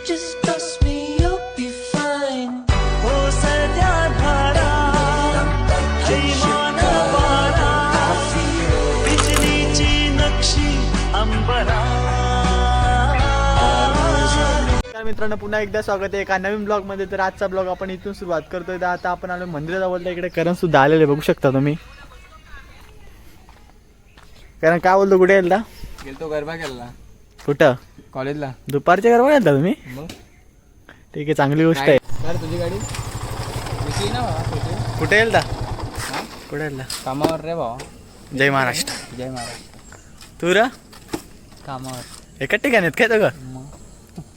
Just trust me, you'll be fine. हो सध्या धारा हैमान वारा बिजलीची नक्षी अंबरा. मित्रांनो पुन्हा एकदा स्वागत आहे एका नवीन ब्लॉग मध्ये. तर आजचा ब्लॉग आपण इथून सुरुवात करतोय. तर आता आपण आलो मंदिराजवळ. इकडे करण सुद्धा आलेले बघू शकता तुम्ही. कारण काय बोलतो कुठे गेलता? गेलतो गरबा केला. कुठं? कॉलेजला. दुपारच्या गरबा गेलता तुम्ही? मग ठीक आहे, चांगली गोष्ट आहे. सर तुझी गाडी ना बाबा. कुठे गेलता? कुठे गेलता? कामावर रे भावा. जय महाराष्ट्र. जय महाराष्ट्र. तू रा कामावर एका ठिकाणी आहेत काय दोघं?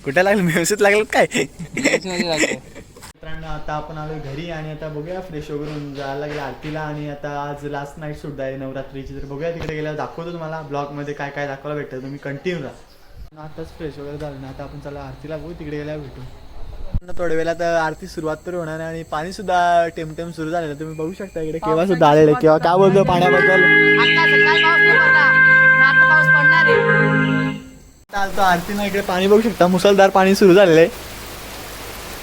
कुठे लागलं? व्यवस्थित लागलं काय? मित्रांनो आता आपण आलो घरी आणि आता बघूया फ्रेश वगैरे होऊन जायला लागेल आरतीला. आणि आता आज लास्ट नाईट सुद्धा आहे नवरात्रीची. तर बघूया तिकडे गेल्यावर दाखवतो तुम्हाला ब्लॉगमध्ये काय काय दाखवायला भेटतं. तुम्ही कंटिन्यू राहा. आताच फ्रेश वगैरे झालं ना. आता आपण चला आरतीला बघू. तिकडे गेल्यावर भेटू. थोड्या वेळेला तर आरती सुरुवात तरी होणार आहे. आणि पाणी सुद्धा टेम सुरू झालेलं तुम्ही बघू शकता. इकडे केव्हा सुद्धा आलेलं किंवा काय बोलतो पाण्याबद्दल. चालतो आरतीनं इकडे पाणी बघू शकता. मुसळधार पाणी सुरू झालेलं आहे.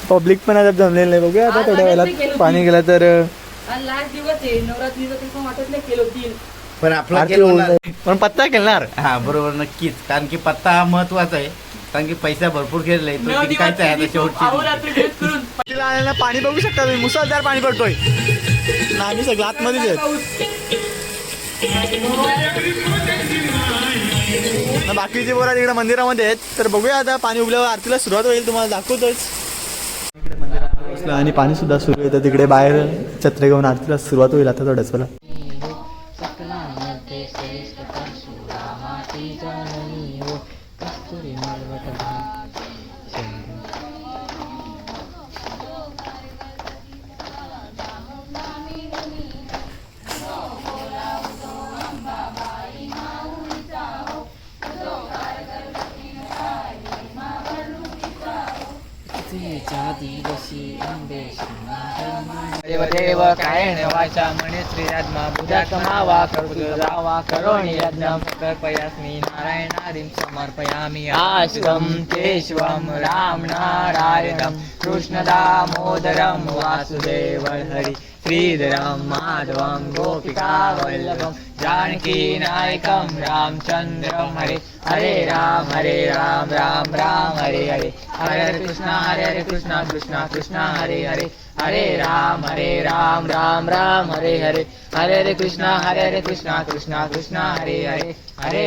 पब्लिक पण आता जमलेलं नाही. बघूया आता थोड्या वेळात पाणी गेलं तर. पण आपला पण पत्ता खेळणार. हा बरोबर नक्कीच. कारण की पत्ता हा महत्वाचा आहे. कारण की पैसा भरपूर खेळला आहे. तो जिंकायचा आहे आता शेवटची. पाणी बघू शकता तुम्ही. मुसळधार पाणी पडतोय. आम्ही सगळं आतमध्येच आहेत. बाकीचे बोरा तिकडे मंदिरामध्ये आहेत. तर बघूया आता पाणी उगल्यावर आरतीला सुरुवात होईल. तुम्हाला दाखवतोच. इकडे मंदिरात बसलं आणि पाणी सुद्धा सुरू आहे. तर तिकडे बाहेर छत्री घेऊन आरतीला सुरुवात होईल आता थोड्याच वेळा. देव देव कायण वाचा म्हणे श्रीरात्मा बुधा कमावा करुवा करोणी यज्ञम कर्पयास्मी नारायणादिं समर्पयामि. आश्रम केशवम राम नारायणम कृष्ण दामोदरम वासुदेव हरि श्रीधरम माधवम गोपिका वल्लभम जानकी नायकम रामचंद्रम हरे हरे राम राम राम हरे हरे हरे कृष्णा कृष्णा कृष्णा हरे हरे हरे राम राम राम हरे हरे हरे कृष्णा कृष्णा कृष्णा हरे हरे हरे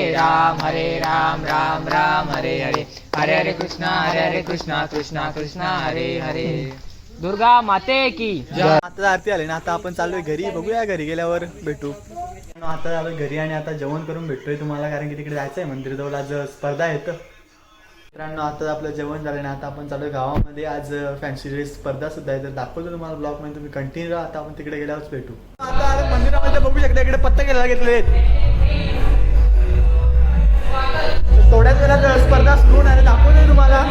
राम राम राम हरे हरे हरे कृष्णा कृष्णा कृष्णा हरे हरे. दुर्गा माते की आता आरती आली ना. आता आपण चाललोय घरी. बघूया घरी गेल्यावर भेटू. आता आलोय घरी आणि आता जेवण करून भेटतोय तुम्हाला. कारण की तिकडे जायचं आहे मंदिराजवळ. आज स्पर्धा आहेत. मित्रांनो आता आपलं जेवण झालं ना. आता आपण चालू गावामध्ये. आज फॅन्सी ड्रेस स्पर्धा सुद्धा आहे. तर दाखवतो तुम्हाला ब्लॉग मध्ये. तुम्ही कंटिन्यू राहा. आता आपण तिकडे गेल्यावरच भेटू. आता मंदिरामध्ये बघू शकता इकडे पत्ता केला घेतले. थोड्याच वेळात स्पर्धा सुरू होणार आहे. दाखवतो तुम्हाला.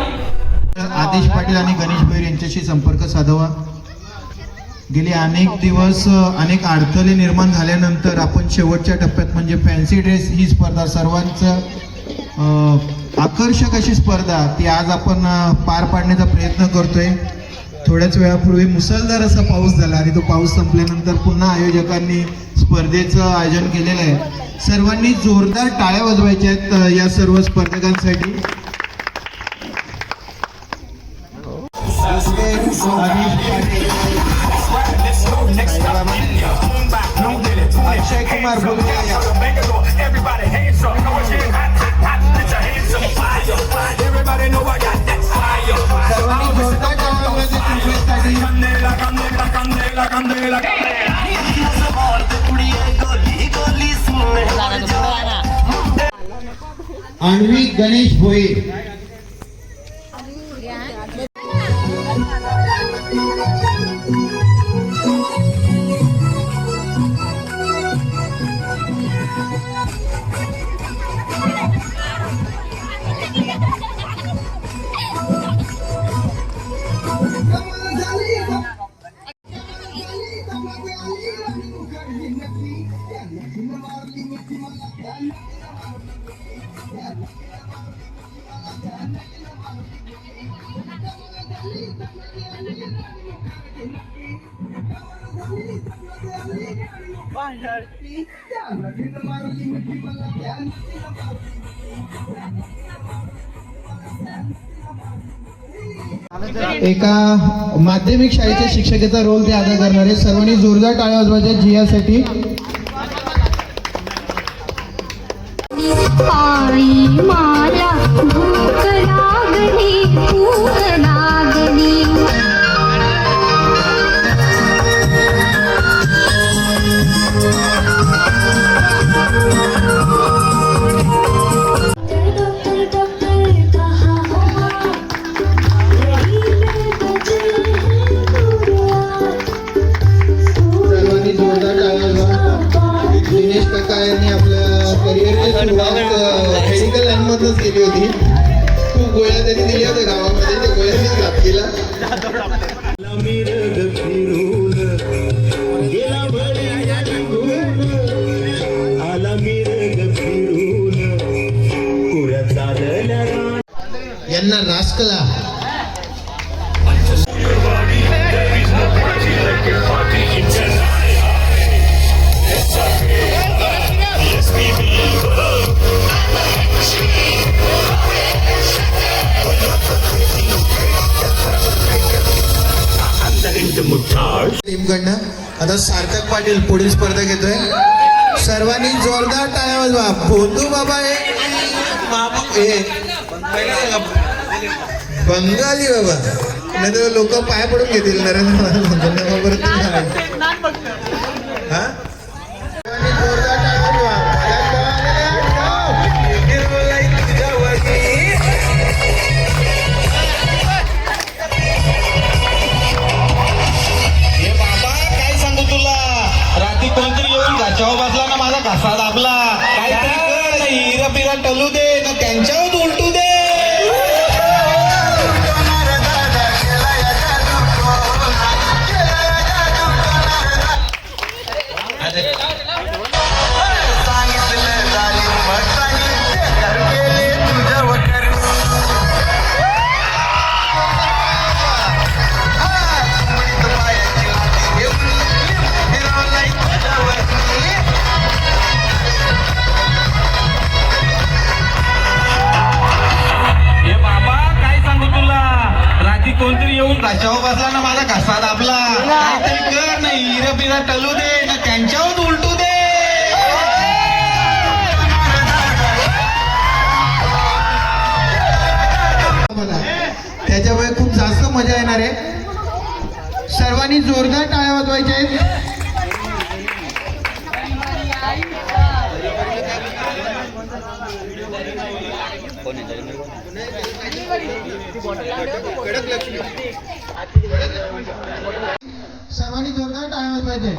आदेश पाटील आणि गणेश भैर यांच्याशी संपर्क साधावा. गेले अनेक दिवस अनेक अडथळे निर्माण झाल्यानंतर आपण शेवटच्या टप्प्यात म्हणजे फॅन्सी ड्रेस ही स्पर्धा सर्वांचं आकर्षक अशी स्पर्धा ती आज आपण पार पाडण्याचा प्रयत्न करतोय. थोड्याच वेळापूर्वी मुसळधार असा पाऊस झाला आणि तो पाऊस संपल्यानंतर पुन्हा आयोजकांनी स्पर्धेचं आयोजन केलेलं आहे. सर्वांनी जोरदार टाळ्या वाजवायच्या आहेत या सर्व स्पर्धकांसाठी. अक्षय कुमार अन्वी गणेश भोईर. एका माध्यमिक शाळेच्या शिक्षकाचा रोल ते अदा करणार आहे. सर्वांनी जोरदार टाळ्या वाजवायच्या जियासाठी. पायी मला भूक लागली भूक लागली डॉक्टर डॉक्टर कहा हुआ सर्वांनी जोरदार टाळ्या वाजवा. दिनेश काका यांनी आपल्या करिअरची सुरुवात मेडिकल लाईन मधूनच केली होती. खूप गोळ्या त्यांनी दिल्या होत्या गावामध्ये, त्या गोळ्यांनीच घात केला. यांना रासकला टीमकडनं आता सार्थक पाटील पुढील स्पर्धा घेतोय. सर्वांनी जोरदार टाळ्या वाजवा. बोंधू बाबा हे बंगाली बाबा, नाही तर लोक पाय पडून घेतील नरेंद्र मोदी. हा जोरदार टाळ्या कोणतरी येऊन घाच्यावर बसला ना माझा घासा दाबला. काहीतरी हिरा पिरा टलू दे ना त्यांच्यावर उलटू दे. कोणतरी येऊन घाच्यावर बसला ना माझा घासा दाबला. काहीतरी कर ना हिरा पिरा टलू दे ना त्यांच्यावर उलटू दे. त्याच्यामुळे खूप जास्त मजा येणार आहे. सर्वांनी जोरदार टाळ्या वाजवायच्या आहेत. सर्वांनी जोरदार टाळ्या वाजवायच्या.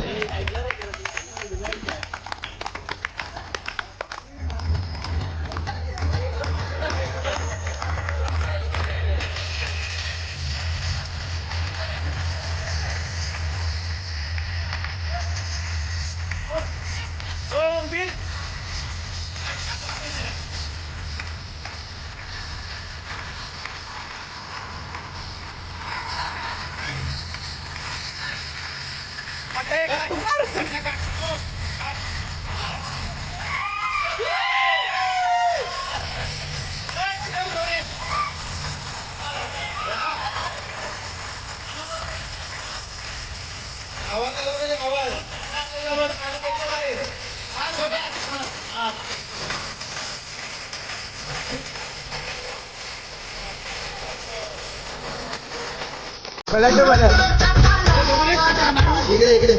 इकडे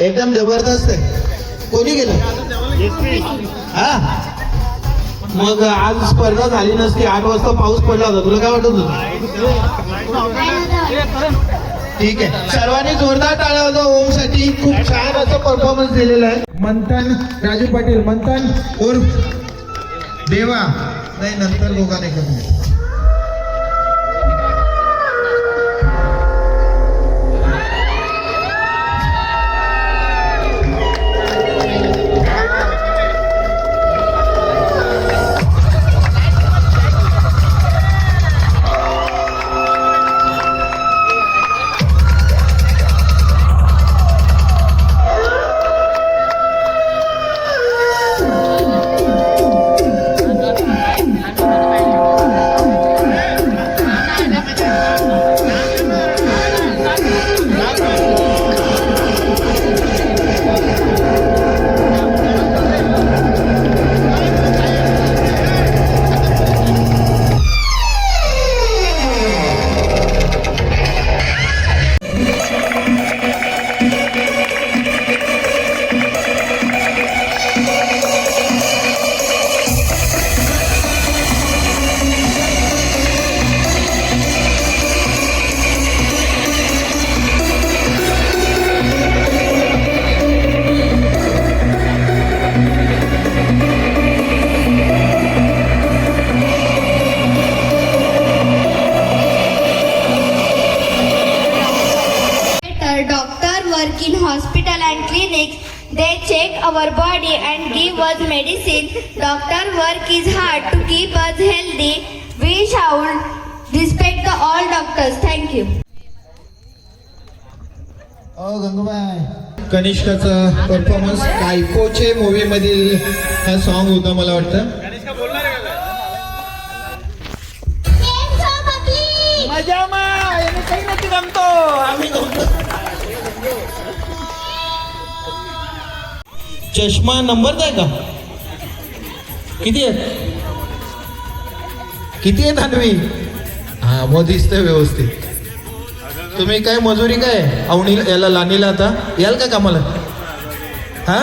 एकदम जबरदस्त आहे. कोणी गेलं? हा मग आज स्पर्धा झाली नसती. 8 वाजता पाऊस पडला होता. तुला काय वाटत होतं? ठीक आहे. सर्वांनी जोरदार टाळ्या वाजवा. ओम साठी खूप छान असं परफॉर्मन्स दिलेला आहे. मंथन राजू पाटील, मंथन उर्फ देवा. नाही नंतर लोकांनी कमी. check our body and give us medicine. Doctor work is hard to keep us healthy. We shall respect the all doctors. Thank you. Gangubai कनिष्काचा परफॉर्मन्स कायकोचे मूवी मधील हा सॉन्ग होता मला वाटतं. चष्मा नंबर आहे का? किती आहेत? किती आहेत अन्वी? हा मग दिसतंय व्यवस्थित. तुम्ही काय मजुरी काय अवणी याला लानीला आता याल का कामाला? हा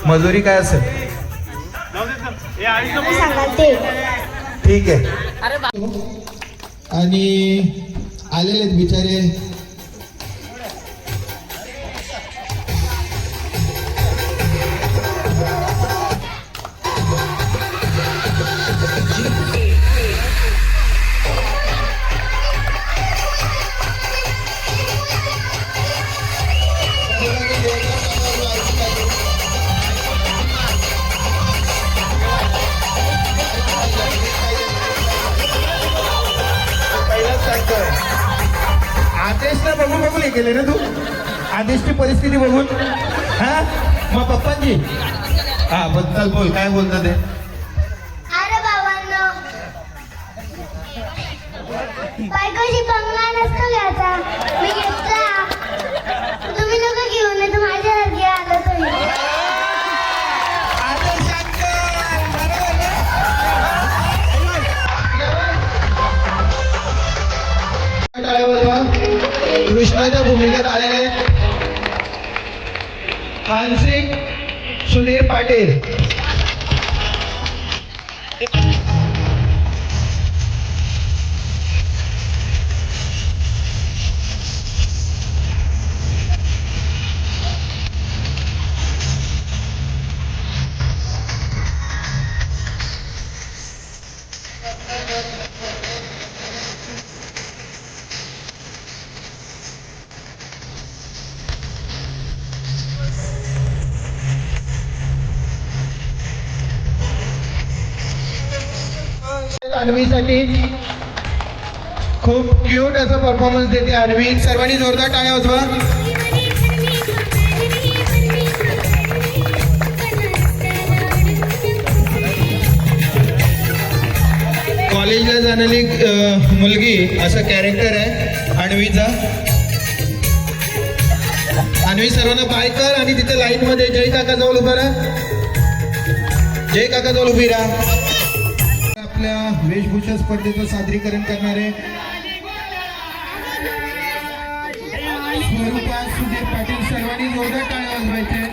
मजुरी काय असेल ठीक आहे. आणि आलेले आहेत बिचारे आदेशला बघून बघून हे केले ना तू? आदेशची परिस्थिती बघून हा मग पप्पांची हा बद्दल बोल काय बोलतं ते. अरे बाबांनो बायकोशी पंगा नसतो घ्यायचा. मी घेतला तुम्ही लोक घेऊन येतो माझ्यासारखे आलं तुम्ही. कृष्णाच्या भूमिकेत आलेले हानसिंग सुधीर पाटील. अन्वीसाठी खूप क्यूट असा परफॉर्मन्स देते अन्वी. सर्वांनी जोरदार टाळ्या वाजवा. कॉलेजला जाणारी मुलगी असं कॅरेक्टर आहे अन्वीचा. अन्वी सर्वांना बाय कर आणि तिथे लाईन मध्ये जय काका जवळ उभा राहा. जय काका जवळ उभी राहा. आपल्या वेशभूषा स्पर्धेचं सादरीकरण करणारे स्वरूपा सुधीर पाटील. सर्वांनी जोरदार टाळ्या वाजवायचे.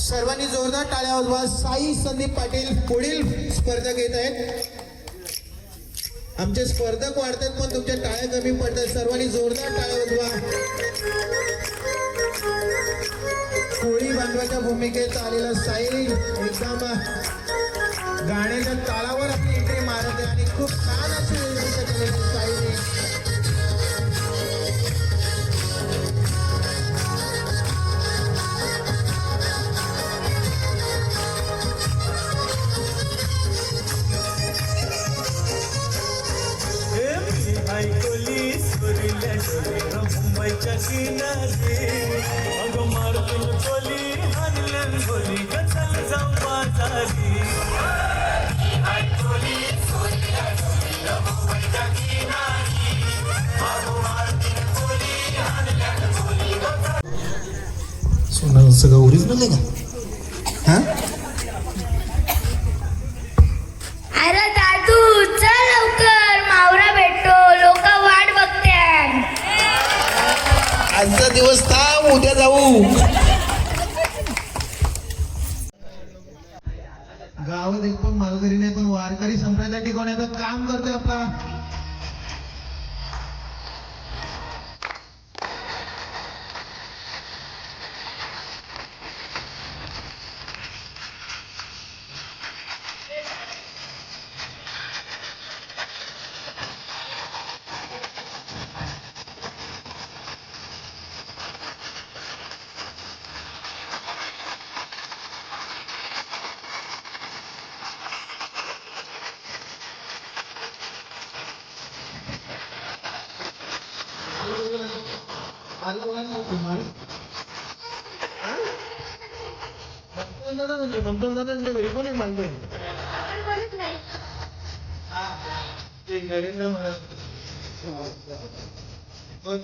सर्वांनी जोरदार टाळ्या वाजवा. साई संदीप पाटील पुढील स्पर्धा घेत आहेत. आमचे स्पर्धक वाढतात पण तुमच्या टाळ्या कमी पडतात. सर्वांनी जोरदार टाळ्या वाजवा. कोळी बांधवाच्या भूमिकेत आलेला साई एकदम गाण्याच्या तालावर आपली एंट्री मारत आहे आणि खूप छान अशी भूमिका केलेली साईने. मुंबईच्या किनारी अगं मारतून बोली हानल्यान बोली गचल जाऊ बाजारी. सोना सगळं ओरिजिनल आहे का? हा अरे दादू चल लवकर मावरा भेटतो लोक वाट बघतात. गावात एक पण मालकरी नाही, पण वारकरी संप्रदाय टिकवण्याचं काम करतोय आपला.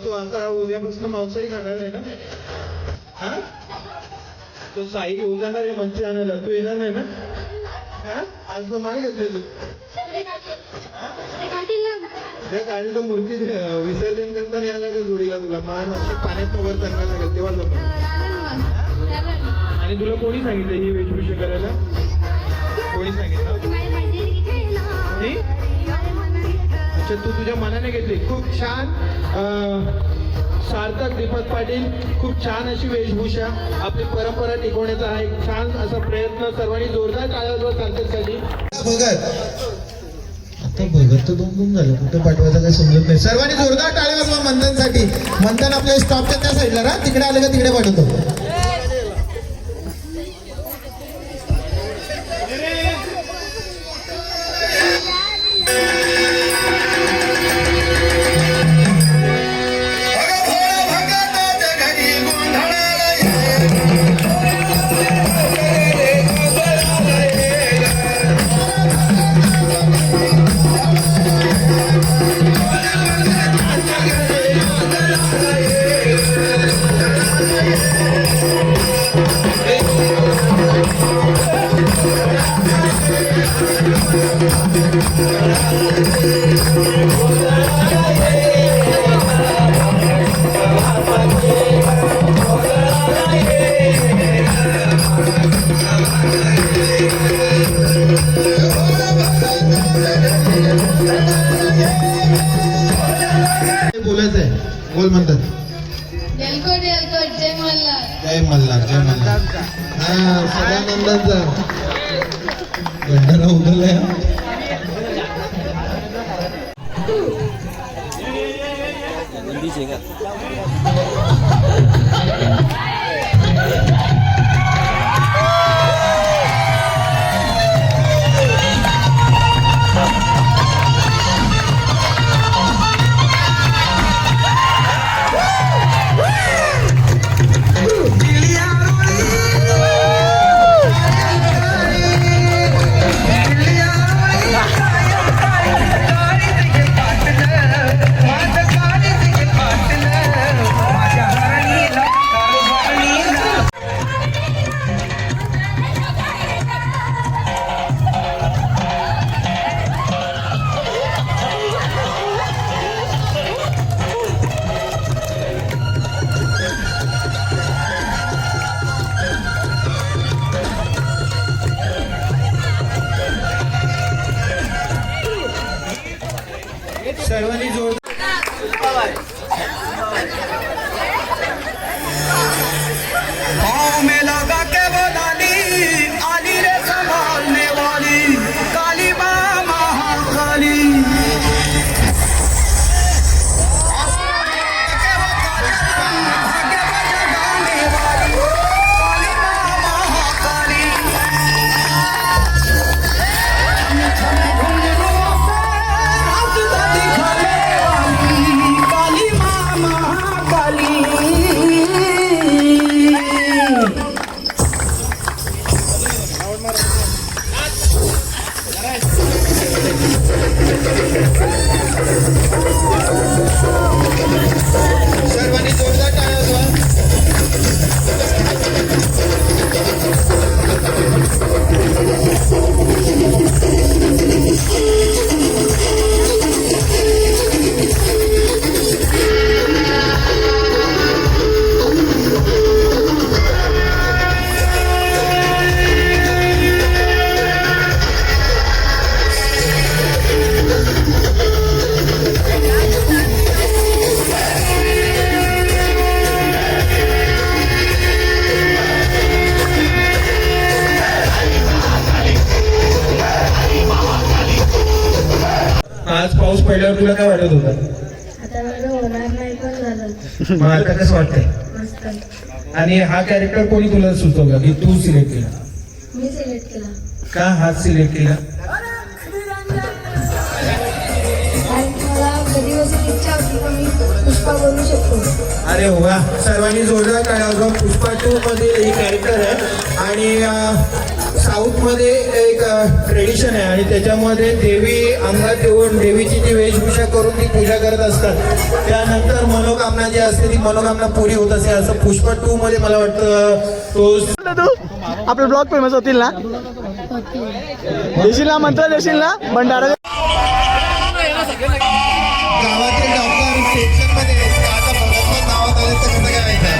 तू आता उद्यापासून मांसाहारी खाणार आहे ना? हा, तो साई घेऊन जाणार आहे मंच आणायला, तू येणार नाही ना? हा, आज तो मागे घेतले तू त्या गाडी तो मूर्ती विसर्जन करताना यायला का जोडीला तुला मान अशी पाण्यात वर करणार लागेल तेव्हा जमणार. आणि तुला कोणी सांगितलं ही वेशभूषा करायला? कोणी सांगितलं? अच्छा, तू तुझ्या मनाने घेतली. खूप छान. सार्थक दीपक पाटील, खूप छान अशी वेशभूषा, आपली परंपरा टिकवण्याचा हा एक छान असा प्रयत्न. सर्वांनी जोरदार टाळ्या वाजवा सार्थकसाठी. आता भगत तर दोन झालं, कुठं पाठवायचं काही समजत नाही. सर्वांनी जोरदार टाळ्या वाजवा मंथनसाठी. मंथन आपल्या स्टॉपच्या त्या साईडला राहा, तिकडे आलं का तिकडे पाठवतो. बोलायचंय, बोल म्हणतात. जय मल्हार, जय मल्हार. हा, सदानंदांचा भंडारा उडवलाय. सर्वांनी जोर भाव में लगा के बोलाली आली रे संभालने वाली काली माँ महाकाली. पाऊस पडल्यावर तुला काय वाटत होतं? आता माझं होणार नाही पण झालं मग आता कसं वाटतंय? मस्त. आणि हा कॅरेक्टर कोणी तुला सुचवला की तू सिलेक्ट केला? मी सिलेक्ट केला का हा सिलेक्ट केला? आणि मला कधीपासून इच्छा होती की मी पुष्पा बनू शकतो. अरे वा, सर्वांनी जोरदार टाळ्या वाजवा. पुष्पा 2 मध्ये एक कॅरेक्टर आहे आणि साऊथ मध्ये एक ट्रेडिशन आहे आणि त्याच्यामध्ये देवी अंगात येऊन देवीची जी वेशभूषा करून ती पूजा करत असतात. त्यानंतर मनोकामना जी असते ती मनोकामना पुरी होत असते. असं पुष्पा 2 मध्ये मला वाटतं तो तू आपले ब्लॉग फेमस होतील ना? देशील ना? मंत्र देशील ना? भंडारा गावातील डॉक्टर सेक्शन मध्ये आता भगतपत नावात आले तर कसं काय व्हायचं?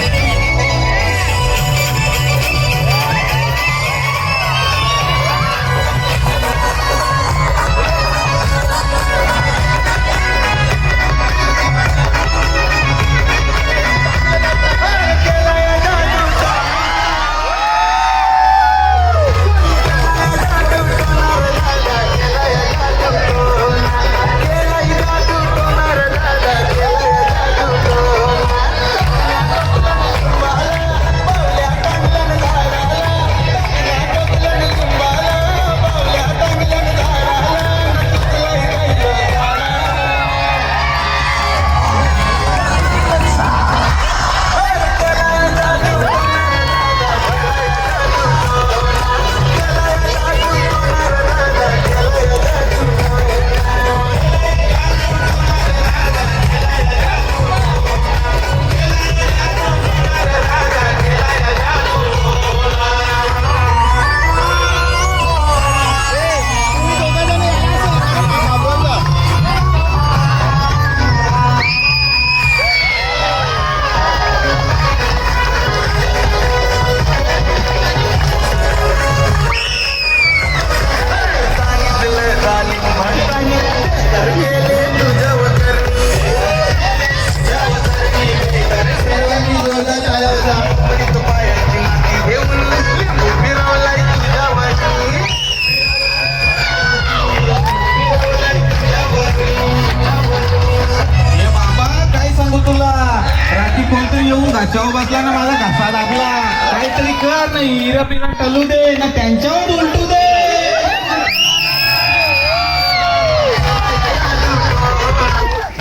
घाच्यावर बसला ना माझा घसा दाबला. काहीतरी कर ना, हिरा पिरा टलू दे ना, त्यांच्यावर उलटू दे.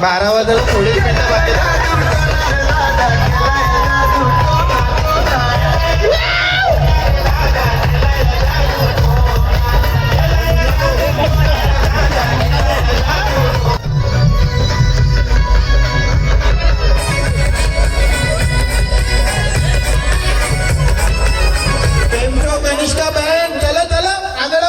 12 वाजता थोडी मिनिटं बाकी आहेत. कनिष्का बहन चला चला आगळ.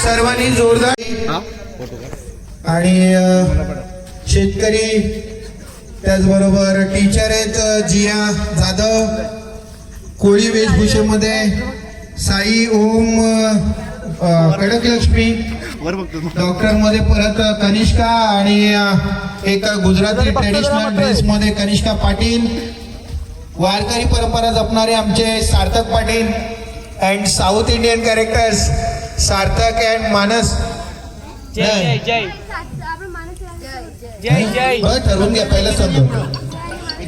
सर्वांनी जोरदार. आणि शेतकरी त्याचबरोबर टीचर आहेत जिया जाधव कोळी वेशभूषेमध्ये, साई ओम कडकलक्ष्मी डॉक्टर मध्ये परत कनिष्का आणि एक गुजराती ट्रेडिशनल ड्रेस मध्ये कनिष्का पाटील, वारकरी परंपरा जपणारे आमचे Sarthak Patil and South Indian characters Sarthak and Manas. जय जय जय जय बरं ठरवून घ्या पहिला सांगतो.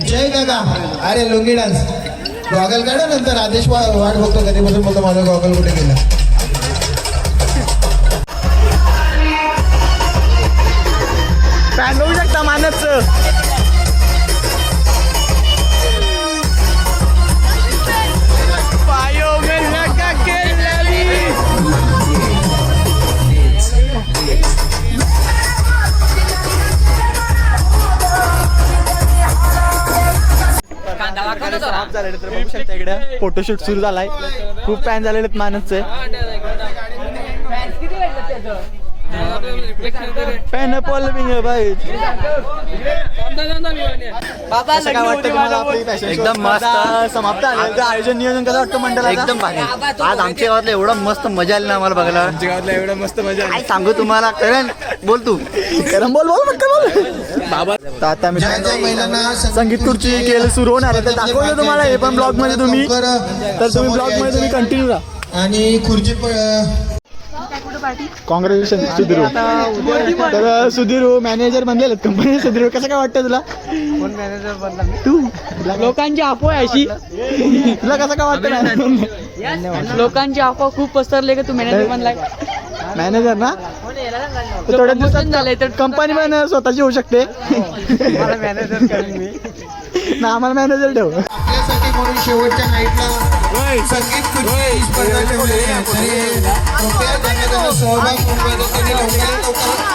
जय काका. अरे लुंगी डान्स गॉगल काढा नंतर आदेश वाट बघतो कधीपासून बघतो माझा गॉगल कुठे गेला. फॅन बघू शकता मानसचं. समाप्त झालेलं तर बघू शकता इकडे फोटोशूट सुरू झालाय. खूप फॅन झालेले आहेत मानसचे. फॅन फॉलोइंग भाई. कसं काय वाटतं तुम्हाला आपली फॅशन एकदम मस्त. समाप्त झालेलं आयोजन नियोजन कसं वाटतं मंडळाला? एकदम भारी. आज आमच्या गावातलं एवढं मस्त मजा आली ना आम्हाला बघायला. आमच्या गावातला एवढं मस्त मजा काय सांगू तुम्हाला. करण बोल तू. करण बोल बाबा. तर आता मी ज्या ज्या महिलांना संगीत खुर्ची खेळ सुरू होणार आहे तर दाखवलं तुम्हाला. हे पण ब्लॉग मध्ये तुम्ही तर तुम्ही ब्लॉग मध्ये तुम्ही कंटिन्यू राहा. आणि खुर्ची कॉंग्रॅच्युलेशन सुधीर. तर सुधीर मॅनेजर बनलेले कंपनी. सुधीर कसं काय वाटतं तुला? कोण मॅनेजर बनला? तू. लोकांची अफवा अशी. तुला कसं काय वाटतं? लोकांची अफवा खूप पसरले का तू मॅनेजर बनलाय. मॅनेजर ना थोड्या दिवसात झालंय तर कंपनी पण स्वतःची होऊ शकते. मॅनेजर करेन मी ना. आम्हाला मॅनेजर ठेव. आपल्यासाठी म्हणून शेवटच्या नाईटला संगीत खुर्ची स्पर्धा ठेवलेली आहे. तरी कृपया त्यांना सहभाग नोंदवायचा. त्यांनी लवकरात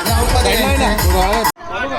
लवकर ग्राउंडमध्ये यायचं.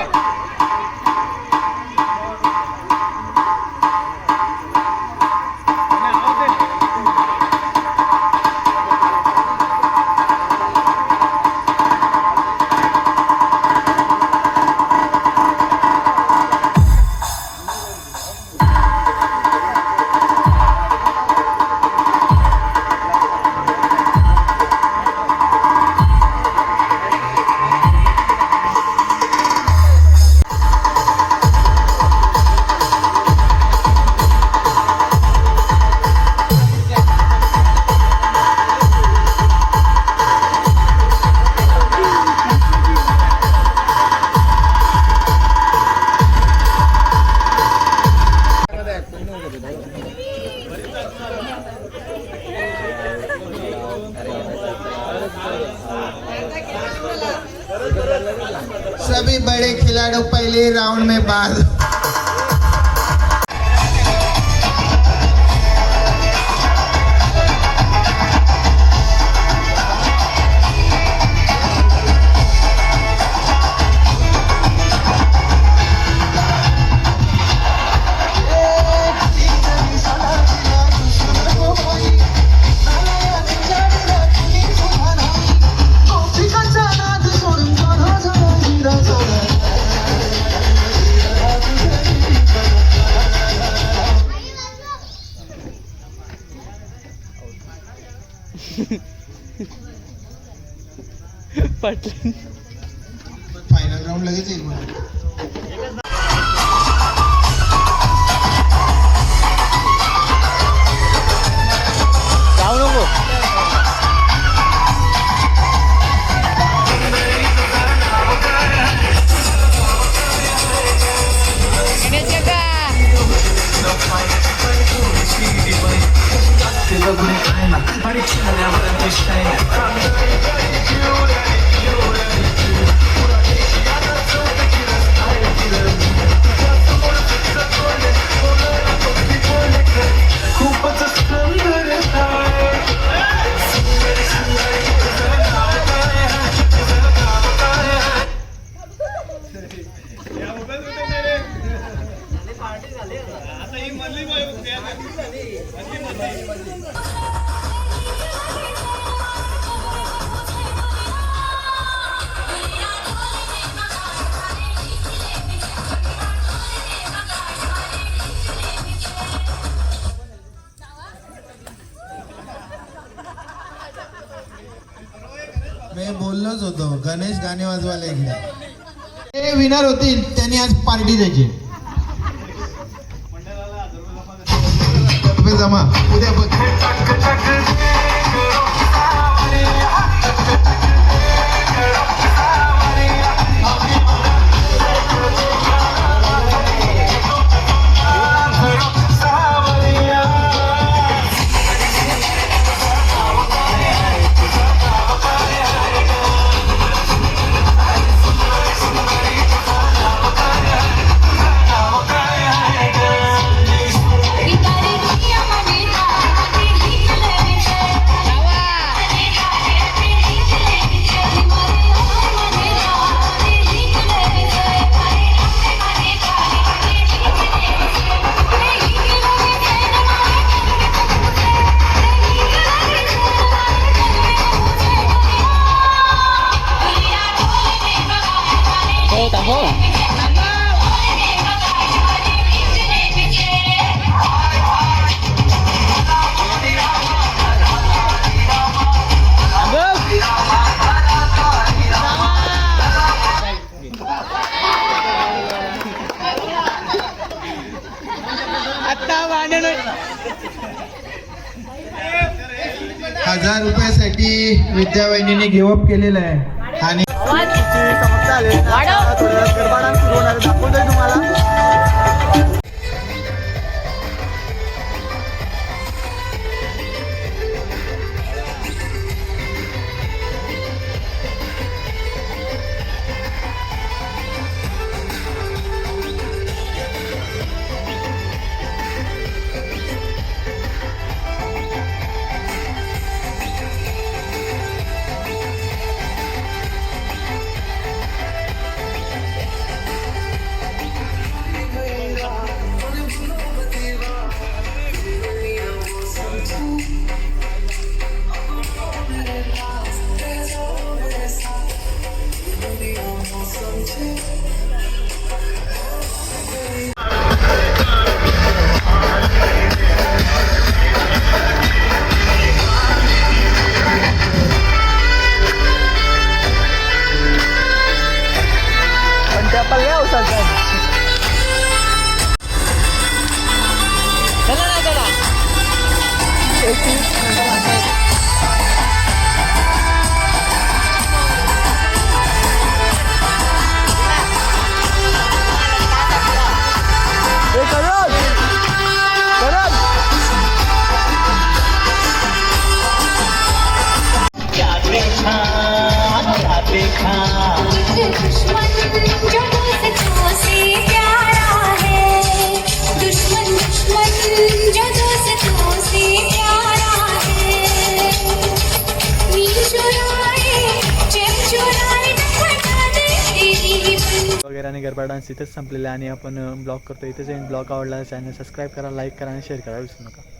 सभी बड़े खिलाड़ी पहले राउंड में बाद. फायनल राउंड लगेच येईल मला. जाऊ नको. मी बोललोच होतो गणेश गाणे वाजवायला इकडे. ते विनर होतील त्यांनी आज पार्टी द्यायची. जमा उद्या बघ. ₹1000 विद्यावाहिनीने गिवअप केलेलं आहे आणि समाप्त आले थोडं गरबा डान्स सुरू होणार आहे. दाखवतोय तुम्हाला. पण त्या पल्ल्या उसाच्या दुश्मन जो दोस्तों से प्यारा है, दुश्मन जो दोस्तों से प्यारा है, वगैरे आणि गरबा डान्स इथेच संपलेला आहे आणि आपण ब्लॉग करतो इथेच. ब्लॉग आवडला चॅनल सबस्क्राईब करा, लाईक करा आणि शेअर करा विसरू नका.